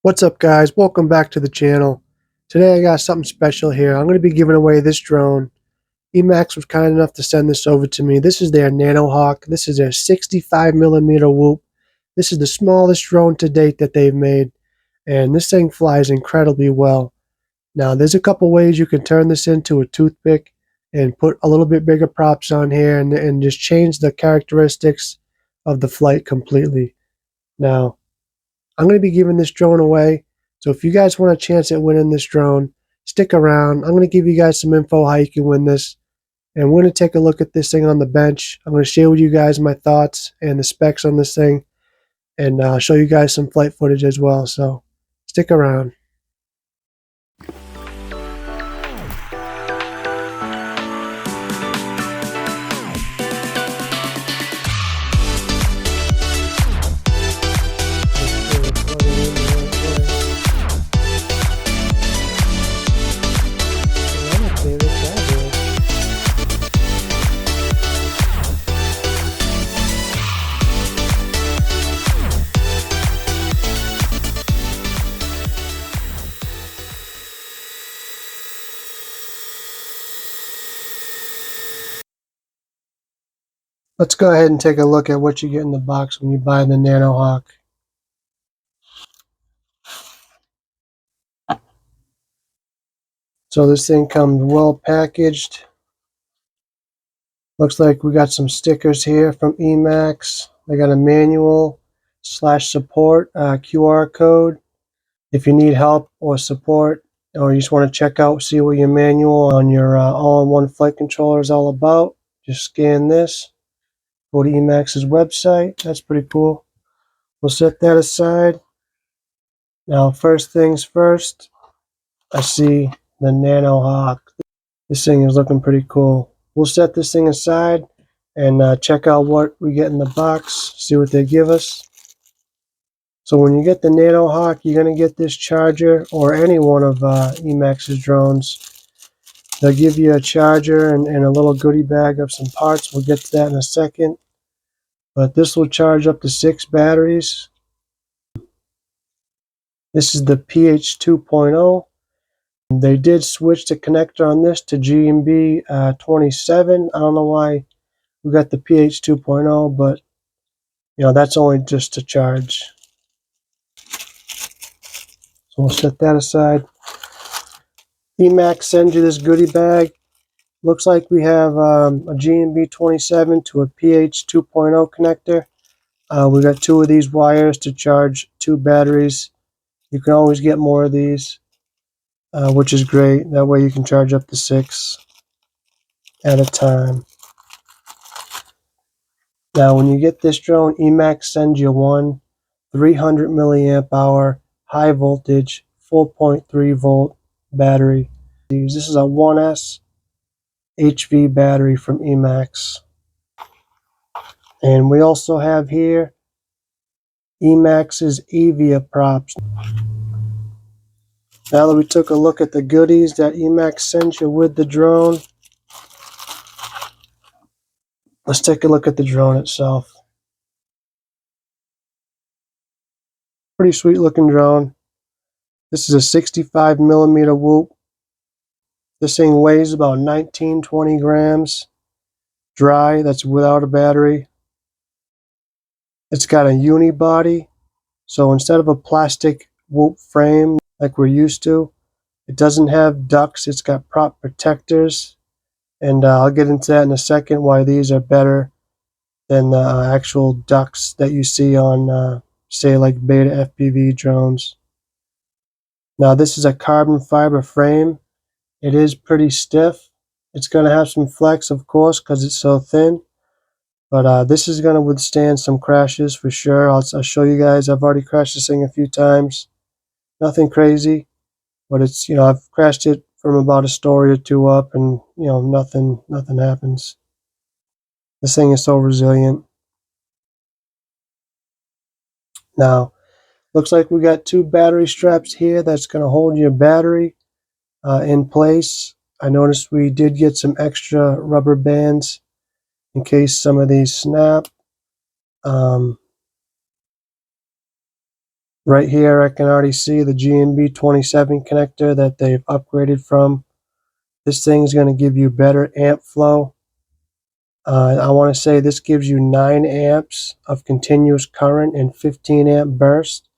What's up, guys? Welcome back to the channel. Today I got something special here. I'm going to be giving away this drone. Emax was kind enough to send this over to me. This is their Nanohawk. This is their 65mm whoop. This is the smallest drone to date that they've made, and this thing flies incredibly well. Now, there's a couple ways you can turn this into a toothpick and put a little bit bigger props on here and just change the characteristics of the flight completely. Now, I'm going to be giving this drone away, so if you guys want a chance at winning this drone, stick around. I'm going to give you guys some info how you can win this, and we're going to take a look at this thing on the bench. I'm going to share with you guys my thoughts and the specs on this thing, and show you guys some flight footage as well, so stick around. Let's go ahead and take a look at what you get in the box when you buy the Nanohawk. So this thing comes well packaged. Looks like we got some stickers here from Emax. They got a manual /support QR code. If you need help or support, or you just want to check out, see what your manual on your all-in-one flight controller is all about, just scan this. Go to Emax's website. That's pretty cool. We'll set that aside. Now, first things first, I see the Nanohawk. This thing is looking pretty cool. We'll set this thing aside and check out what we get in the box, see what they give us. So when you get the Nanohawk, you're going to get this charger or any one of Emax's drones. They'll give you a charger and a little goodie bag of some parts. We'll get to that in a second. But this will charge up to 6 batteries. This is the PH 2.0. They did switch the connector on this to GMB 27. I don't know why we got the PH 2.0, but that's only just to charge. So we'll set that aside. Emax sends you this goodie bag. Looks like we have a GMB 27 to a PH 2.0 connector. We got 2 of these wires to charge 2 batteries. You can always get more of these, which is great. That way you can charge up to 6 at a time. Now, when you get this drone, Emax sends you one 300 milliamp hour high voltage 4.3 volt battery. This is a 1S HV battery from Emax. And we also have here Emax's Evia props. Now that we took a look at the goodies that Emax sends you with the drone, let's take a look at the drone itself. Pretty sweet looking drone. This is a 65mm whoop. This thing weighs about 19-20 grams. Dry, that's without a battery. It's got a unibody, so instead of a plastic whoop frame like we're used to, it doesn't have ducts. It's got prop protectors, and I'll get into that in a second, why these are better than the actual ducts that you see on say like beta FPV drones. Now this is a carbon fiber frame. It is pretty stiff. It's going to have some flex, of course, because it's so thin. But this is going to withstand some crashes for sure. I'll show you guys. I've already crashed this thing a few times. Nothing crazy, but it's, I've crashed it from about a story or 2 up, and nothing happens. This thing is so resilient. Now, looks like we got 2 battery straps here that's going to hold your battery in place. I noticed we did get some extra rubber bands in case some of these snap. Right here I can already see the GMB27 connector that they've upgraded from. This thing is going to give you better amp flow. I want to say this gives you 9 amps of continuous current and 15 amp burst,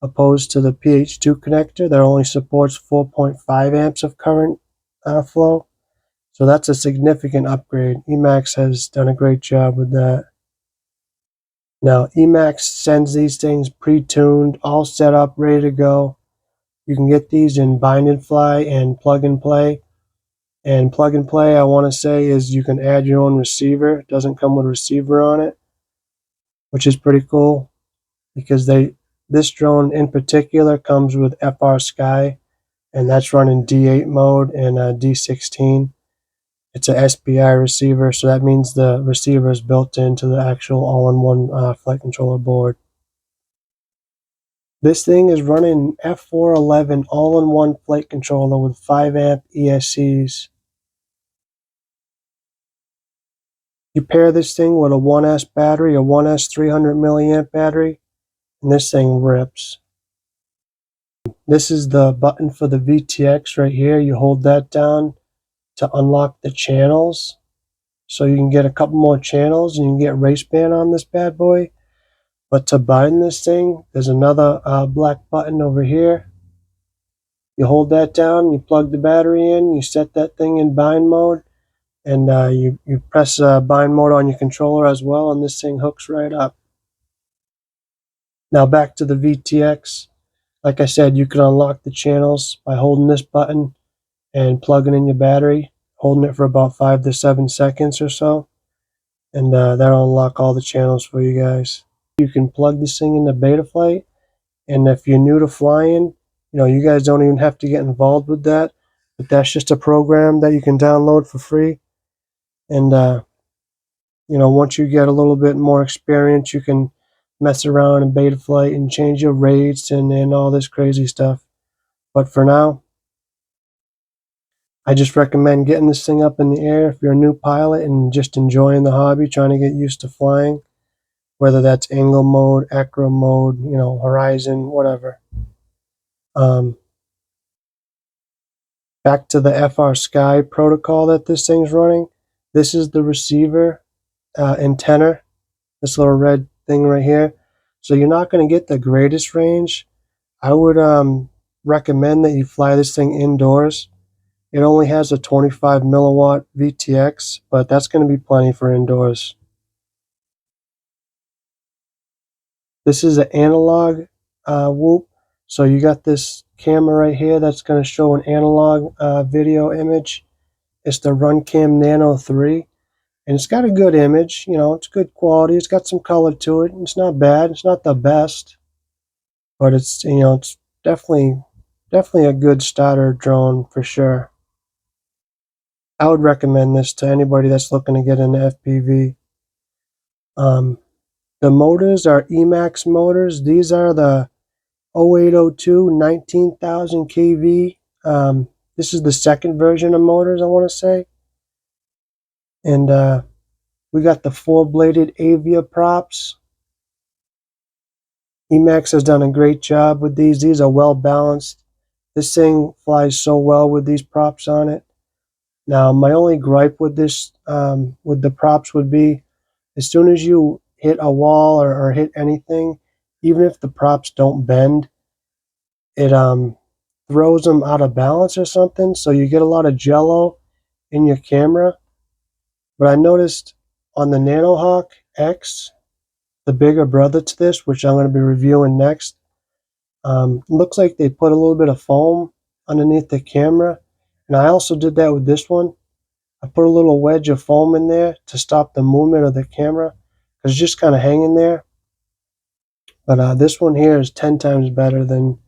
opposed to the PH2 connector that only supports 4.5 amps of current flow. So that's a significant upgrade. Emax has done a great job with that. Now, Emax sends these things pre-tuned, all set up, ready to go. You can get these in bind and fly and plug and play. And plug and play, I want to say, is you can add your own receiver. It doesn't come with a receiver on it, which is pretty cool because this drone in particular comes with FR Sky, and that's running D8 mode and D16. It's a SPI receiver, so that means the receiver is built into the actual all-in-one flight controller board. This thing is running F411 all-in-one flight controller with 5 amp ESCs. You pair this thing with a 1S battery, a 1S 300 milliamp battery, and this thing rips. This is the button for the VTX right here. You hold that down to unlock the channels. So you can get a couple more channels and you can get race band on this bad boy. But to bind this thing, there's another black button over here. You hold that down, you plug the battery in, you set that thing in bind mode, and you press bind mode on your controller as well, and this thing hooks right up. Now back to the VTX. Like I said, you can unlock the channels by holding this button and plugging in your battery, holding it for about 5 to 7 seconds or so, and that'll unlock all the channels for you guys. You can plug this thing into Betaflight, and if you're new to flying, you guys don't even have to get involved with that, but that's just a program that you can download for free. And once you get a little bit more experience, you can mess around in Betaflight and change your rates and all this crazy stuff. But for now, I just recommend getting this thing up in the air if you're a new pilot and just enjoying the hobby, trying to get used to flying, whether that's angle mode, acro mode, horizon, whatever. Back to the FR Sky protocol that this thing's running. This is the receiver antenna, this little red thing right here. So you're not going to get the greatest range. I would recommend that you fly this thing indoors. It only has a 25 milliwatt VTX, but that's going to be plenty for indoors. This is an analog whoop. So you got this camera right here that's going to show an analog video image. It's the Runcam Nano 3, and it's got a good image. It's good quality. It's got some color to it. It's not bad. It's not the best, but it's it's definitely a good starter drone for sure. I would recommend this to anybody that's looking to get into FPV. The motors are Emax motors. These are the 0802 19,000 kV. This is the second version of motors, I want to say. And we got the 4-bladed Avia props. Emax has done a great job with these. These are well balanced. This thing flies so well with these props on it. Now, my only gripe with this, with the props would be, as soon as you hit a wall or hit anything, even if the props don't bend, it throws them out of balance or something. So you get a lot of jello in your camera. But I noticed on the Nanohawk X, the bigger brother to this, which I'm going to be reviewing next, looks like they put a little bit of foam underneath the camera. And I also did that with this one. I put a little wedge of foam in there to stop the movement of the camera, because it's just kind of hanging there. But this one here is 10 times better than,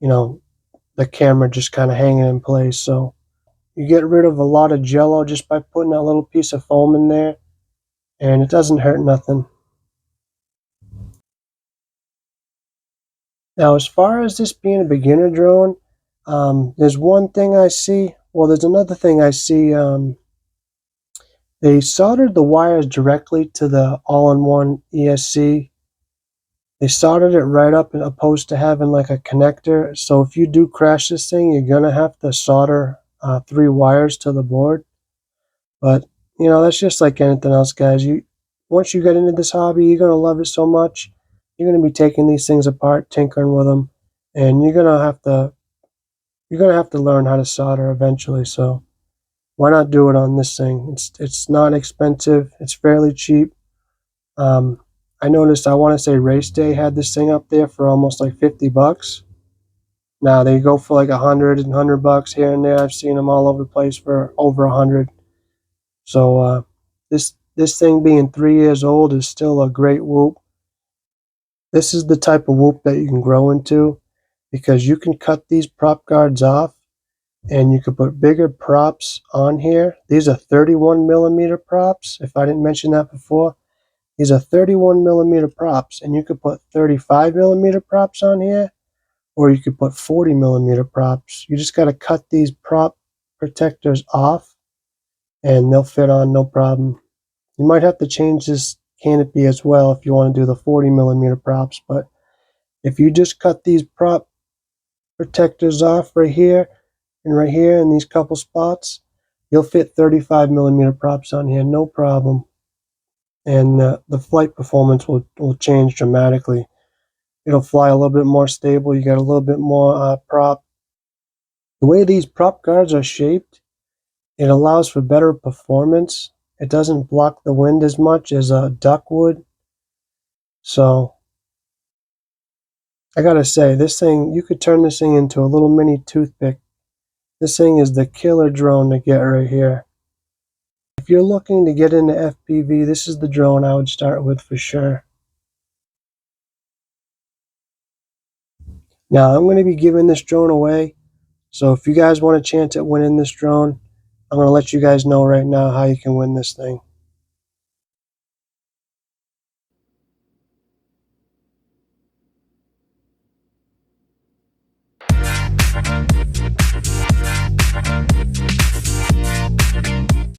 the camera just kind of hanging in place. So you get rid of a lot of jello just by putting a little piece of foam in there, and it doesn't hurt nothing. Now, as far as this being a beginner drone, there's one thing I see. Well, there's another thing I see. They soldered the wires directly to the all-in-one ESC, They soldered it right up and opposed to having like a connector. So if you do crash this thing, you're gonna have to solder 3 wires to the board. But you know, that's just like anything else, guys. Once you get into this hobby, you're gonna love it so much. You're gonna be taking these things apart, tinkering with them, and you're gonna have to learn how to solder eventually. So why not do it on this thing? It's not expensive. It's fairly cheap. Um, I noticed, I want to say Race Day had this thing up there for almost like $50. Now they go for like $100 here and there. I've seen them all over the place for over 100. So this thing being 3 years old is still a great whoop. This is the type of whoop that you can grow into because you can cut these prop guards off and you can put bigger props on here. These are 31 millimeter props. If I didn't mention that before, these are 31 millimeter props, and you could put 35 millimeter props on here, or you could put 40 millimeter props. You just got to cut these prop protectors off and they'll fit on no problem. You might have to change this canopy as well if you want to do the 40 millimeter props, but if you just cut these prop protectors off right here in these couple spots, you'll fit 35 millimeter props on here, no problem. And the flight performance will change dramatically. It'll fly a little bit more stable. You got a little bit more prop. The way these prop guards are shaped, it allows for better performance. It doesn't block the wind as much as a duck would. So I gotta say, this thing, you could turn this thing into a little mini toothpick. This thing is the killer drone to get right here. If you're looking to get into FPV, this is the drone I would start with for sure. Now I'm going to be giving this drone away. So if you guys want a chance at winning this drone, I'm going to let you guys know right now how you can win this thing.